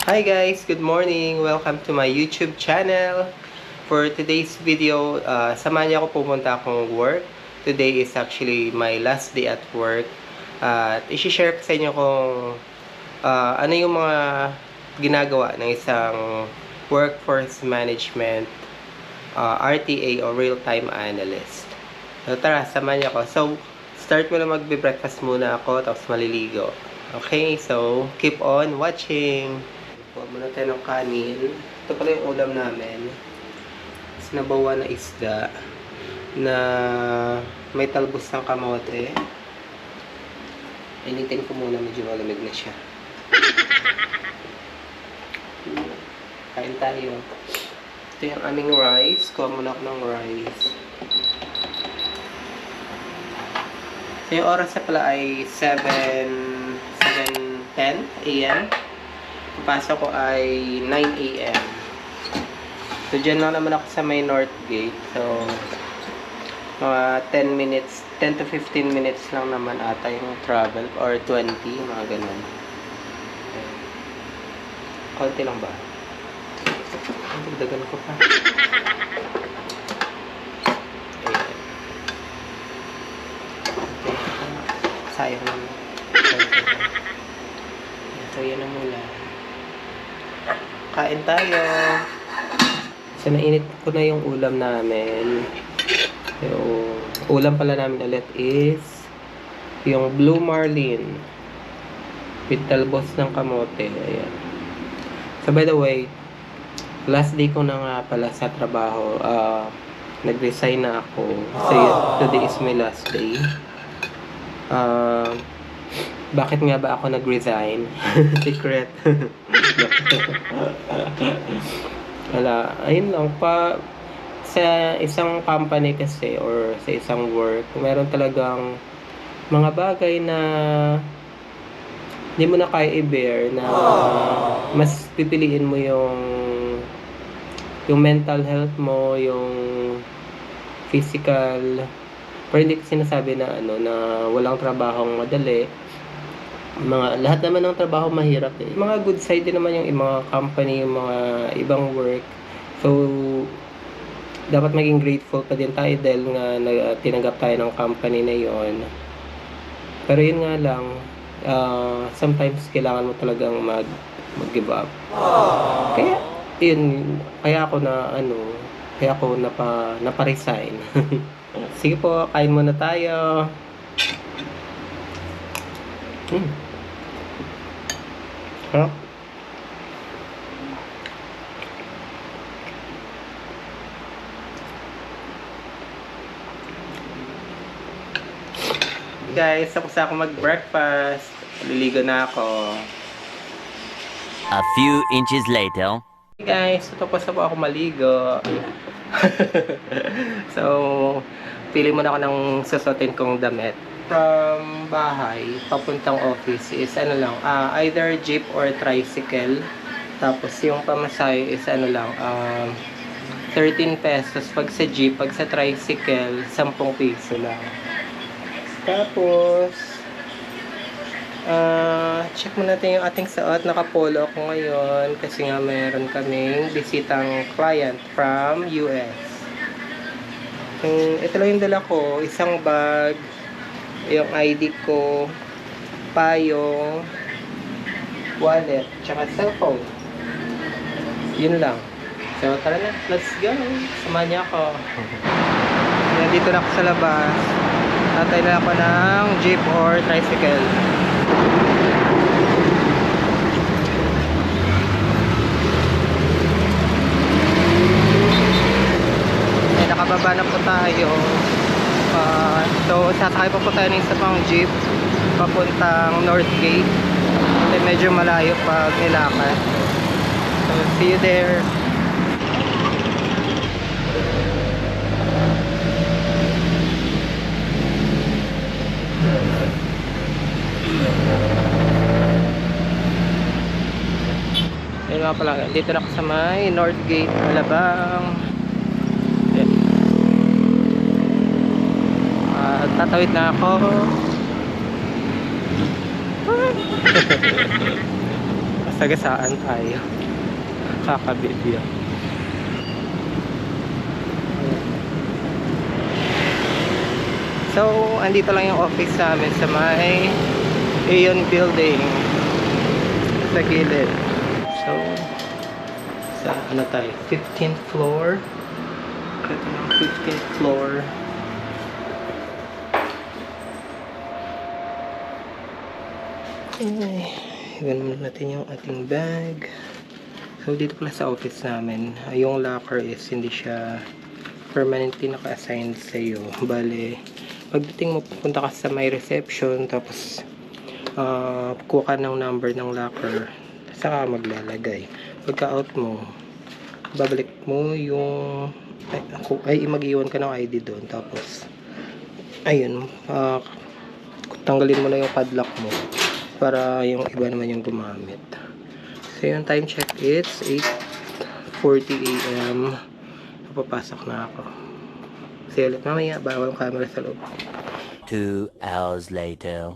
Hi guys, good morning. Welcome to my YouTube channel. For today's video, samahan niyo ako pumunta akong work. Today is actually my last day at work. At i-share ko sa inyo kung ano yung mga ginagawa ng isang workforce management RTA o real-time analyst. So tara, samahan niyo ako. So, start muna magbe-breakfast muna ako tapos maliligo. Okay, so keep on watching. Kuha muna tayo ng kanin. Ito pala yung ulam namin. Sinabawa na isda na may talbos ng kamote. Initin ko muna, medyo malamig na siya. Kain tayo. Ito yung aming rice. Kuha muna ako ng rice. So yung oras na pala ay 7:10 a.m. Pasok ko ay 9 a.m. So, dyan lang naman ako sa may North Gate. So, mga 10 minutes, 10 to 15 minutes lang naman ata yung travel. Or 20, mga ganun. Konti lang ba? Ang dagdagan ko pa. Ayan. Sayang naman. So, yan na muna. Kain tayo. So, nainit ko na yung ulam namin. Yung ulam pala namin ulit is yung blue marlin with talbos ng kamote. Ayan. So, by the way, last day ko na nga pala sa trabaho. Nag-resign na ako. So, today is my last day. Bakit nga ba ako nag-resign? Secret. Wala. Ayun lang. Sa isang company kasi or sa isang work, meron talagang mga bagay na hindi mo na kaya i-bear na mas pipiliin mo yung mental health mo, yung physical. Pero hindi ko sinasabi na na walang trabahong madali. Lahat naman ng trabaho mahirap eh. Mga good side din naman yung mga company, yung mga ibang work. So, dapat maging grateful pa din tayo dahil nga tinanggap tayo ng company na yon. Pero yun nga lang, sometimes kailangan mo talagang mag-give up. Kaya, yun, kaya ako napa-resign. Sige po, kain muna tayo. Huh? Guys, tapos ako mag-breakfast. Liligo na ako. A few inches later. Hey guys, tapos na po ako maligo. So, pili muna ako ng susutin kong damit. From bahay, papuntang office is either jeep or tricycle. Tapos yung pamasahe is 13 pesos pag sa jeep, pag sa tricycle, 10 piso lang. Tapos, check muna natin yung ating suot. Nakapolo ako ngayon kasi nga meron kaming bisitang client from US. Ito lang yung dala ko, isang bag, yung ID ko, payong, wallet, tsaka cellphone. Yun lang. So, tara na. Let's go. Samahan niya ako. Nandito na ako sa labas. Tatay na ako ng jeep or tricycle. Nakababa na po tayo. So, sasakay pa po tayo ng isa pang jeep papuntang North Gate. Kasi medyo malayo pag nilakad. So, see you there. Ayun nga pala, dito na ako sa may North Gate, Alabang. Tatawid na ako. sagasaan tayo. Kakabidyo. So, andito lang yung office namin sa may Aeon Building. Sa gilid. So, sa ano tayo? 15th floor. Ito yung 15th floor. Okay. Iwan muna natin yung ating bag. So, dito pala sa office namin, yung locker is hindi siya permanently naka-assign sa iyo. Bale, pagdating mo, pupunta ka sa may reception, tapos kuha ka ng number ng locker, saka maglalagay. Pagka-out mo, babalik mo yung mag-iwan ka ng ID doon. Tapos, ayun, tanggalin mo na yung padlock mo para yung iba naman yung gumamit. So yung time check, it's 8:40 AM. Papasok na ako. See ulit mamaya, bawal ang camera sa loob. 2 hours later.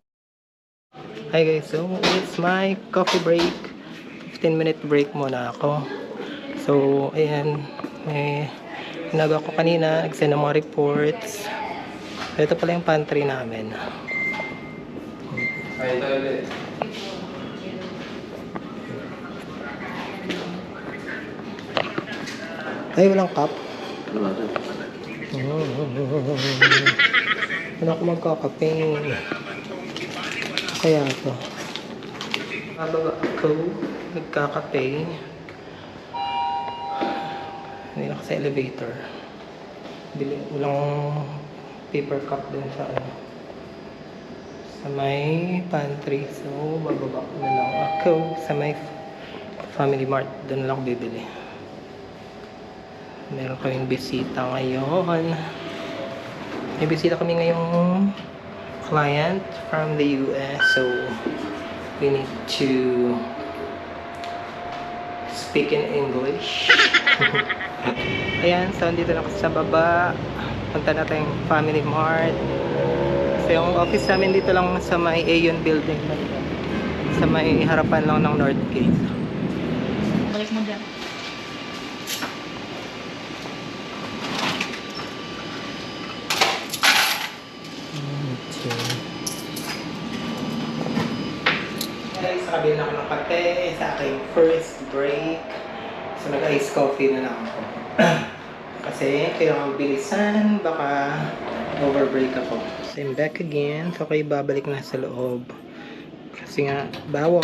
Hi guys, so it's my coffee break. 15-minute break muna ako. So, ayan, nagawa ko kanina, nagsend ng mga reports. Ito pala yung pantry namin. Ay, walang cup. Ano ako magkakaping? Kaya ito. Bababa ako, nagkakape. Hindi ako sa elevator. Walang paper cup din sa sa may pantry. So, bababa na lang ako sa may Family Mart. Doon lang ako bibili. Meron kaming bisita ngayon. May bisita kami ngayong client from the US. So, we need to speak in English. Ayan, so dito na ako sa baba. Punta natin yung Family Mart. So, yung office namin dito lang sa may Aeon Building. Sa may harapan lang ng North Gate. Balik mo dyan. Guys, nakabili na ako ng kape sa aking first break. So, nag-ice coffee na lang ako. Kasi, kailangan bilisan, baka overbreak ako. So, I'm back again. So, kayo babalik na sa loob. Kasi nga, bawal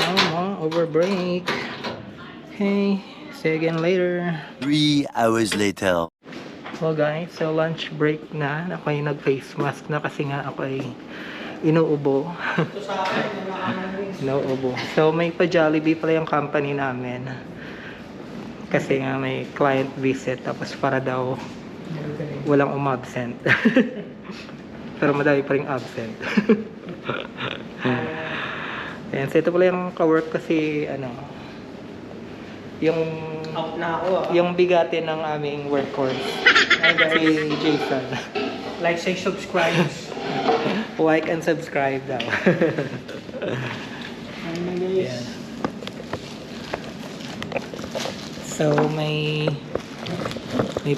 overbreak. Okay, see you again later. 3 hours later. Well guys, so lunch break na. Ako ay nag-face mask na kasi nga ako ay inuubo. Inuubo. So may pa-Jollibee pala yung company namin. Kasi nga may client visit tapos para daw walang umabsent. Pero madami pa rin absent. Ayan, so ito pala yung ka-work kasi yung Out na ako. yung bigatin ng aming workhorse. Si Jason. Like, say, subscribe. Like and subscribe daw. Ayan. So may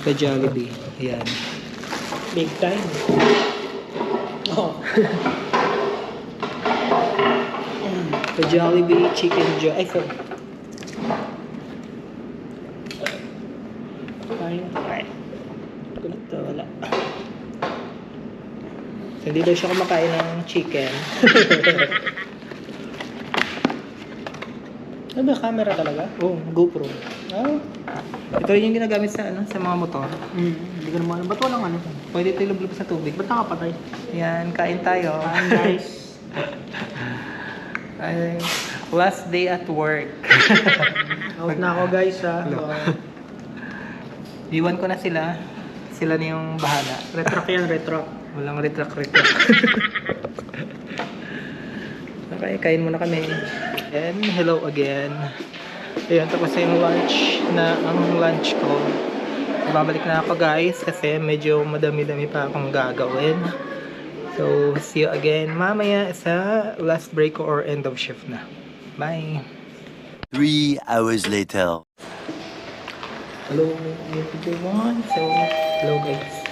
pa Jollibee. Ayan. Big time. Oh. Pa Jollibee chicken joy. Ay, sorry. Ay. Ito, wala. So, hindi daw siya kumakain ng chicken. Ano ba, camera talaga? Oh, GoPro. Oh. Ito rin yung ginagamit sa sa mga motor. Hindi ko naman. Ba't walang ano? Pwede ito ilublob sa tubig. Ba't nakapatay? Ayan, kain tayo. Kain, guys. Ay, last day at work. Out na ako, guys, ha. Iwan ko na sila. Sila na yung bahala. Retract yan, retract. Walang retract. Okay, kain muna kami. And hello again. Ayan, tapos yung lunch ko. Babalik na ako guys kasi medyo madami-dami pa akong gagawin. So, see you again mamaya sa last break or end of shift na. Bye! 3 hours later. Hello everyone. So, hello guys.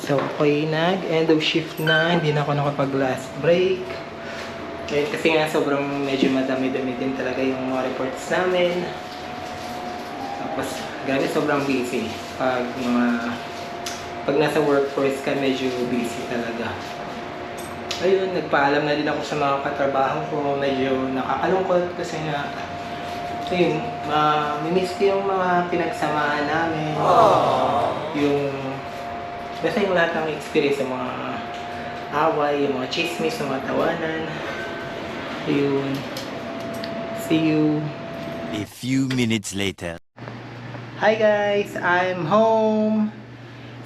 So, ako'y nag-end of shift na. Hindi na ako nakapag last break. Kasi nga sobrang medyo madami-dami din talaga yung mga reports namin. Tapos, grabe sobrang busy. Pag nasa workforce ka, medyo busy talaga. Ayun, nagpaalam na din ako sa mga katrabaho ko. Medyo nakakalungkot kasi nga ayun, mimiss ko yung mga pinagsamahan namin. Yung basta yung lahat ng experience, yung mga away, yung mga chismis, yung mga tawanan. Ayun. See you. A few minutes later. Hi guys! I'm home!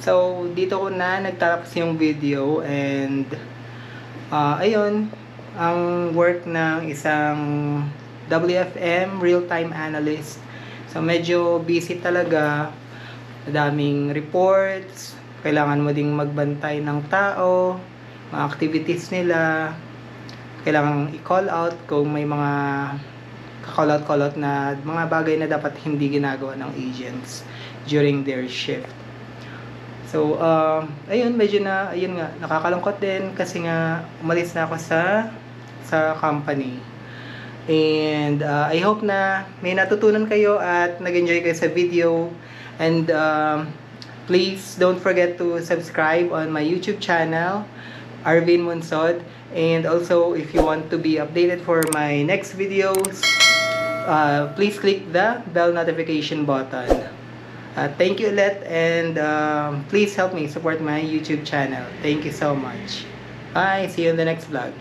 So, dito ko na nagtatapos yung video and ayun, ang work ng isang WFM, real-time analyst. So, medyo busy talaga. Madaming reports. Kailangan mo ding magbantay ng tao, mga activities nila. Kailangan i-call out kung may mga ka-call out na mga bagay na dapat hindi ginagawa ng agents during their shift. So, ayun, medyo ayun nga, nakakalungkot din kasi nga umalis na ako sa company. And I hope na may natutunan kayo at nag-enjoy kayo sa video. And please don't forget to subscribe on my YouTube channel, Arvin Monsod. And also, if you want to be updated for my next videos, please click the bell notification button. Thank you ulit, and please help me support my YouTube channel. Thank you so much. Bye! See you in the next vlog.